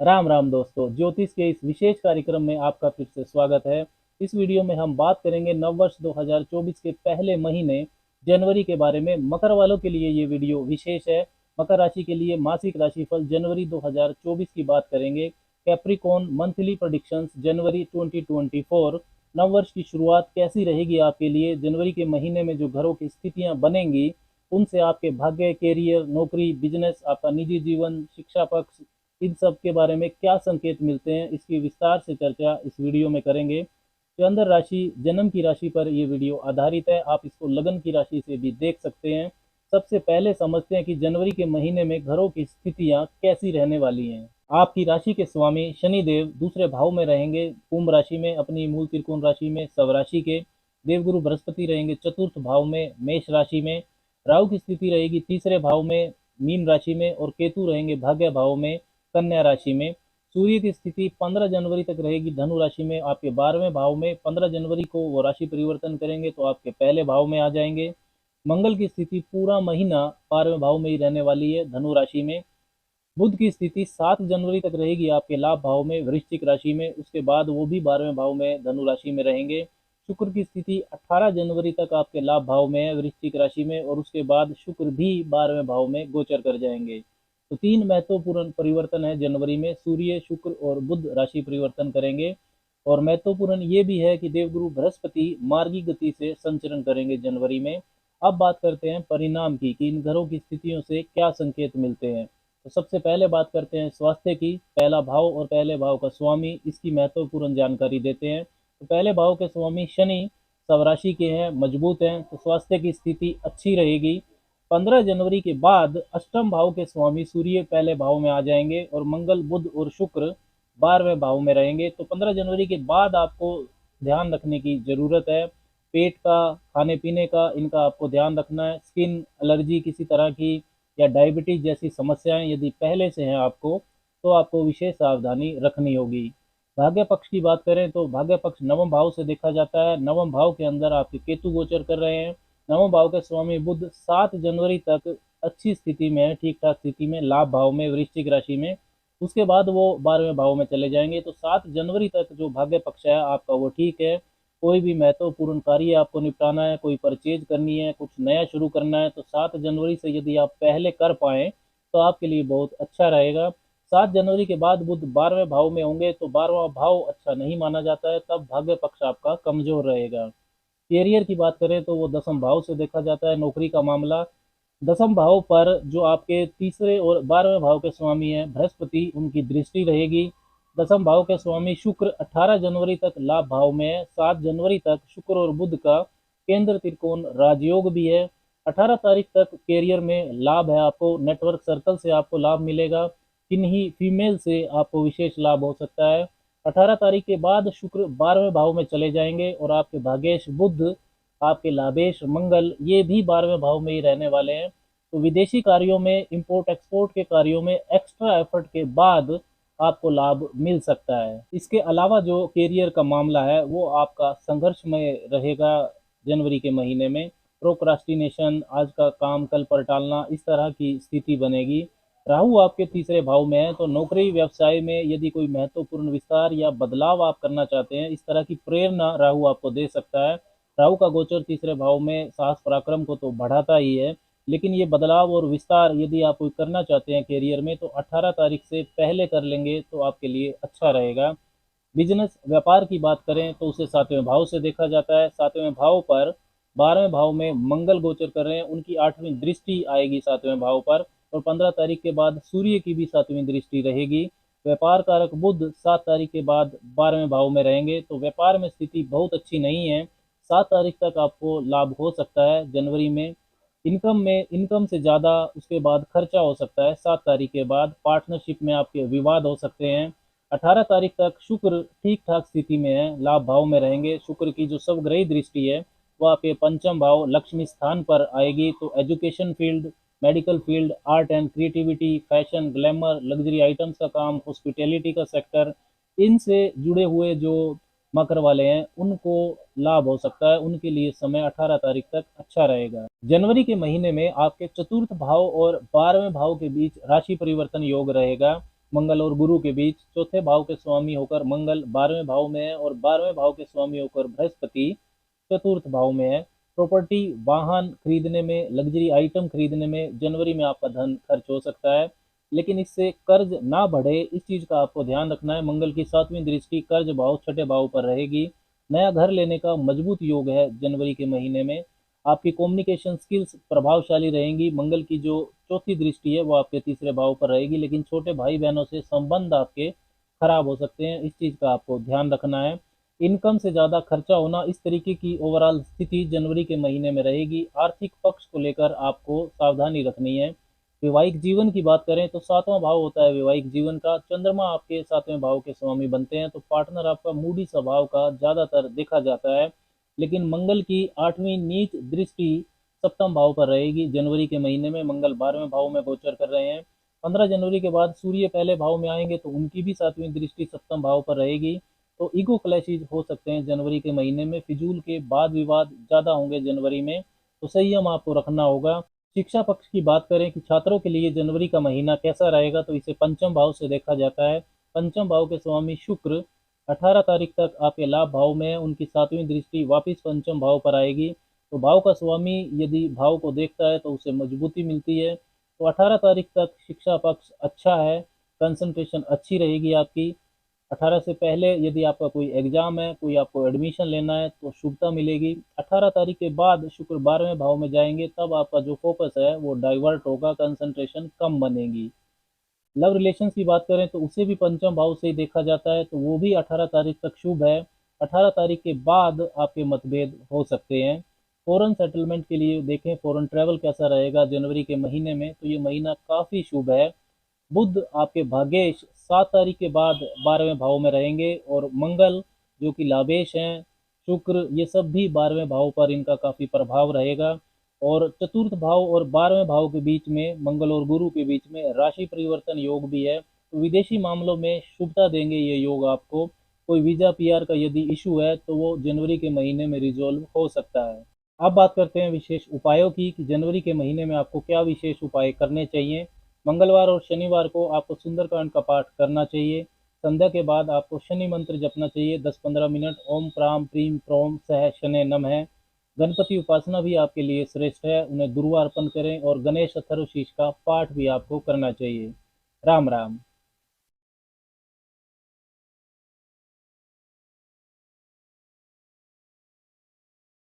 राम राम दोस्तों, ज्योतिष के इस विशेष कार्यक्रम में आपका फिर से स्वागत है। इस वीडियो में हम बात करेंगे नववर्ष 2024 के पहले महीने जनवरी के बारे में। मकर वालों के लिए ये वीडियो विशेष है। मकर राशि के लिए मासिक राशिफल जनवरी 2024 की बात करेंगे। कैप्रिकॉन मंथली प्रेडिक्शंस जनवरी 2024। नववर्ष की शुरुआत कैसी रहेगी आपके लिए जनवरी के महीने में। जो घरों की स्थितियां बनेंगी उनसे आपके भाग्य, कैरियर, नौकरी, बिजनेस, आपका निजी जीवन, शिक्षा पक्ष, इन सब के बारे में क्या संकेत मिलते हैं, इसकी विस्तार से चर्चा इस वीडियो में करेंगे। चंद्र राशि जन्म की राशि पर यह वीडियो आधारित है। आप इसको लगन की राशि से भी देख सकते हैं। सबसे पहले समझते हैं कि जनवरी के महीने में घरों की स्थितियां कैसी रहने वाली हैं। आपकी राशि के स्वामी शनिदेव दूसरे भाव में रहेंगे, कुंभ राशि में, अपनी मूल त्रिकोण राशि में, सब राशि के। देवगुरु बृहस्पति रहेंगे चतुर्थ भाव में, मेष राशि में। राहु की स्थिति रहेगी तीसरे भाव में, मीन राशि में, और केतु रहेंगे भाग्य भाव में, कन्या राशि में। सूर्य की स्थिति 15 जनवरी तक रहेगी धनु राशि में, आपके 12वें भाव में। 15 जनवरी को वो राशि परिवर्तन करेंगे तो आपके पहले भाव में आ जाएंगे। मंगल की स्थिति पूरा महीना 12वें भाव में ही रहने वाली है, धनु राशि में। बुध की स्थिति 7 जनवरी तक रहेगी आपके लाभ भाव में, वृश्चिक राशि में। उसके बाद वो भी 12वें भाव में, धनु राशि में रहेंगे। शुक्र की स्थिति 18 जनवरी तक आपके लाभ भाव में है, वृश्चिक राशि में, और उसके बाद शुक्र भी 12वें भाव में गोचर कर जाएंगे। तो तीन महत्वपूर्ण परिवर्तन है जनवरी में। सूर्य, शुक्र और बुध राशि परिवर्तन करेंगे। और महत्वपूर्ण ये भी है कि देवगुरु बृहस्पति मार्गी गति से संचरण करेंगे जनवरी में। अब बात करते हैं परिणाम की, कि इन ग्रहों की स्थितियों से क्या संकेत मिलते हैं। तो सबसे पहले बात करते हैं स्वास्थ्य की। पहला भाव और पहले भाव का स्वामी, इसकी महत्वपूर्ण जानकारी देते हैं। तो पहले भाव के स्वामी शनि सब राशि के हैं, मजबूत हैं, तो स्वास्थ्य की स्थिति अच्छी रहेगी। 15 जनवरी के बाद अष्टम भाव के स्वामी सूर्य पहले भाव में आ जाएंगे, और मंगल, बुध और शुक्र 12वें भाव में रहेंगे। तो 15 जनवरी के बाद आपको ध्यान रखने की जरूरत है। पेट का, खाने पीने का, इनका आपको ध्यान रखना है। स्किन एलर्जी किसी तरह की या डायबिटीज जैसी समस्याएं यदि पहले से हैं आपको, तो आपको विशेष सावधानी रखनी होगी। भाग्य पक्ष की बात करें तो भाग्य पक्ष नवम भाव से देखा जाता है। नवम भाव के अंदर आपके केतु गोचर कर रहे हैं। नवम भाव के स्वामी बुध 7 जनवरी तक अच्छी स्थिति में है, ठीक ठाक स्थिति में, लाभ भाव में, वृश्चिक राशि में। उसके बाद वो 12वें भाव में चले जाएंगे। तो 7 जनवरी तक जो भाग्य पक्ष है आपका वो ठीक है। कोई भी महत्वपूर्ण कार्य आपको निपटाना है, कोई परचेज करनी है, कुछ नया शुरू करना है, तो 7 जनवरी से यदि आप पहले कर पाए तो आपके लिए बहुत अच्छा रहेगा। 7 जनवरी के बाद बुध 12वें भाव में होंगे, तो 12वां भाव अच्छा नहीं माना जाता है, तब भाग्य पक्ष आपका कमजोर रहेगा। कैरियर की बात करें तो वो दसम भाव से देखा जाता है, नौकरी का मामला। दसम भाव पर जो आपके तीसरे और 12वें भाव के स्वामी हैं बृहस्पति, उनकी दृष्टि रहेगी। दसम भाव के स्वामी शुक्र 18 जनवरी तक लाभ भाव में है। 7 जनवरी तक शुक्र और बुध का केंद्र त्रिकोण राजयोग भी है। 18 तारीख तक कैरियर में लाभ है आपको, नेटवर्क सर्कल से आपको लाभ मिलेगा। किन्हीं फीमेल से आपको विशेष लाभ हो सकता है। 18 तारीख के बाद शुक्र 12वें भाव में चले जाएंगे, और आपके भाग्येश बुध, आपके लाभेश मंगल, ये भी 12वें भाव में ही रहने वाले हैं। तो विदेशी कार्यों में, इंपोर्ट एक्सपोर्ट के कार्यों में एक्स्ट्रा एफर्ट के बाद आपको लाभ मिल सकता है। इसके अलावा जो कैरियर का मामला है वो आपका संघर्षमय रहेगा जनवरी के महीने में। प्रोक्रास्टिनेशन, आज का काम कल पर टालना, इस तरह की स्थिति बनेगी। राहु आपके तीसरे भाव में है, तो नौकरी व्यवसाय में यदि कोई महत्वपूर्ण विस्तार या बदलाव आप करना चाहते हैं, इस तरह की प्रेरणा राहु आपको दे सकता है। राहु का गोचर तीसरे भाव में साहस पराक्रम को तो बढ़ाता ही है, लेकिन ये बदलाव और विस्तार यदि आप कोई करना चाहते हैं कैरियर में, तो 18 तारीख से पहले कर लेंगे तो आपके लिए अच्छा रहेगा। बिजनेस व्यापार की बात करें तो उसे 7वें भाव से देखा जाता है। 7वें भाव पर 12वें भाव में मंगल गोचर कर रहे हैं, उनकी 8वीं दृष्टि आएगी 7वें भाव पर। और 15 तारीख के बाद सूर्य की भी 7वीं दृष्टि रहेगी। व्यापार कारक बुध 7 तारीख के बाद 12वें भाव में रहेंगे, तो व्यापार में स्थिति बहुत अच्छी नहीं है। 7 तारीख तक आपको लाभ हो सकता है जनवरी में। इनकम से ज़्यादा उसके बाद खर्चा हो सकता है। 7 तारीख के बाद पार्टनरशिप में आपके विवाद हो सकते हैं। 18 तारीख तक शुक्र ठीक ठाक स्थिति में है, लाभ भाव में रहेंगे। शुक्र की जो सबग्रही दृष्टि है वो आपके पंचम भाव लक्ष्मी स्थान पर आएगी। तो education field, medical field, art and creativity, fashion, glamour, luxury items का काम, हॉस्पिटैलिटी का सेक्टर, इनसे जुड़े हुए जो मकर वाले हैं उनको लाभ हो सकता है। उनके लिए समय 18 तारीख तक अच्छा रहेगा। जनवरी के महीने में आपके चतुर्थ भाव और 12वें भाव के बीच राशि परिवर्तन योग रहेगा। मंगल और गुरु के बीच। चौथे भाव के स्वामी होकर मंगल 12वें भाव में है और 12वें भाव के स्वामी होकर बृहस्पति चतुर्थ भाव में है। प्रॉपर्टी, वाहन खरीदने में, लग्जरी आइटम खरीदने में जनवरी में आपका धन खर्च हो सकता है, लेकिन इससे कर्ज ना बढ़े, इस चीज का आपको ध्यान रखना है। मंगल की 7वीं दृष्टि कर्ज भाव छठे भाव पर रहेगी। नया घर लेने का मजबूत योग है जनवरी के महीने में। आपकी कम्युनिकेशन स्किल्स प्रभावशाली रहेंगी। मंगल की जो चौथी दृष्टि है वो आपके तीसरे भाव पर रहेगी, लेकिन छोटे भाई बहनों से संबंध आपके खराब हो सकते हैं, इस चीज का आपको ध्यान रखना है। इनकम से ज्यादा खर्चा होना, इस तरीके की ओवरऑल स्थिति जनवरी के महीने में रहेगी। आर्थिक पक्ष को लेकर आपको सावधानी रखनी है। वैवाहिक जीवन की बात करें तो 7वां भाव होता है वैवाहिक जीवन का। चंद्रमा आपके 7वें भाव के स्वामी बनते हैं, तो पार्टनर आपका मूडी स्वभाव का ज्यादातर देखा जाता है, लेकिन मंगल की 8वीं नीच दृष्टि सप्तम भाव पर रहेगी जनवरी के महीने में। मंगल 12वें भाव में गोचर कर रहे हैं। 15 जनवरी के बाद सूर्य पहले भाव में आएंगे तो उनकी भी 7वीं दृष्टि सप्तम भाव पर रहेगी। तो ईगो क्लैशेज हो सकते हैं जनवरी के महीने में। फिजूल के वाद विवाद ज्यादा होंगे जनवरी में, तो संयम आपको रखना होगा। शिक्षा पक्ष की बात करें कि छात्रों के लिए जनवरी का महीना कैसा रहेगा, तो इसे पंचम भाव से देखा जाता है। पंचम भाव के स्वामी शुक्र 18 तारीख तक आपके लाभ भाव में है, उनकी 7वीं दृष्टि वापिस पंचम भाव पर आएगी। तो भाव का स्वामी यदि भाव को देखता है तो उसे मजबूती मिलती है। तो 18 तारीख तक शिक्षा पक्ष अच्छा है, कंसंट्रेशन अच्छी रहेगी आपकी। 18 से पहले यदि आपका कोई एग्जाम है, कोई आपको एडमिशन लेना है तो शुभता मिलेगी। 18 तारीख के बाद शुक्र 12वें भाव में जाएंगे, तब आपका जो फोकस है वो डाइवर्ट होगा, कंसंट्रेशन कम बनेगी। लव रिलेशंस की बात करें तो उसे भी पंचम भाव से ही देखा जाता है, तो वो भी 18 तारीख तक शुभ है। 18 तारीख के बाद आपके मतभेद हो सकते हैं। फॉरेन सेटलमेंट के लिए देखें, फॉरेन ट्रैवल कैसा रहेगा जनवरी के महीने में, तो ये महीना काफ़ी शुभ है। बुध आपके भाग्येश 7 तारीख के बाद 12वें भाव में रहेंगे, और मंगल जो कि लाभेश हैं, शुक्र, ये सब भी 12वें भाव पर इनका काफ़ी प्रभाव रहेगा। और चतुर्थ भाव और 12वें भाव के बीच में, मंगल और गुरु के बीच में राशि परिवर्तन योग भी है, तो विदेशी मामलों में शुभता देंगे ये योग आपको। कोई वीज़ा पीआर का यदि इशू है तो वो जनवरी के महीने में रिजॉल्व हो सकता है। अब बात करते हैं विशेष उपायों की कि जनवरी के महीने में आपको क्या विशेष उपाय करने चाहिए। मंगलवार और शनिवार को आपको सुंदरकांड का पाठ करना चाहिए। संध्या के बाद आपको शनि मंत्र जपना चाहिए 10-15 मिनट। ओम प्राम प्रीम प्रोम सह शने नमः। गणपति उपासना भी आपके लिए श्रेष्ठ है, उन्हें दुर्वा अर्पण करें, और गणेश अथर्वशीष का पाठ भी आपको करना चाहिए। राम राम।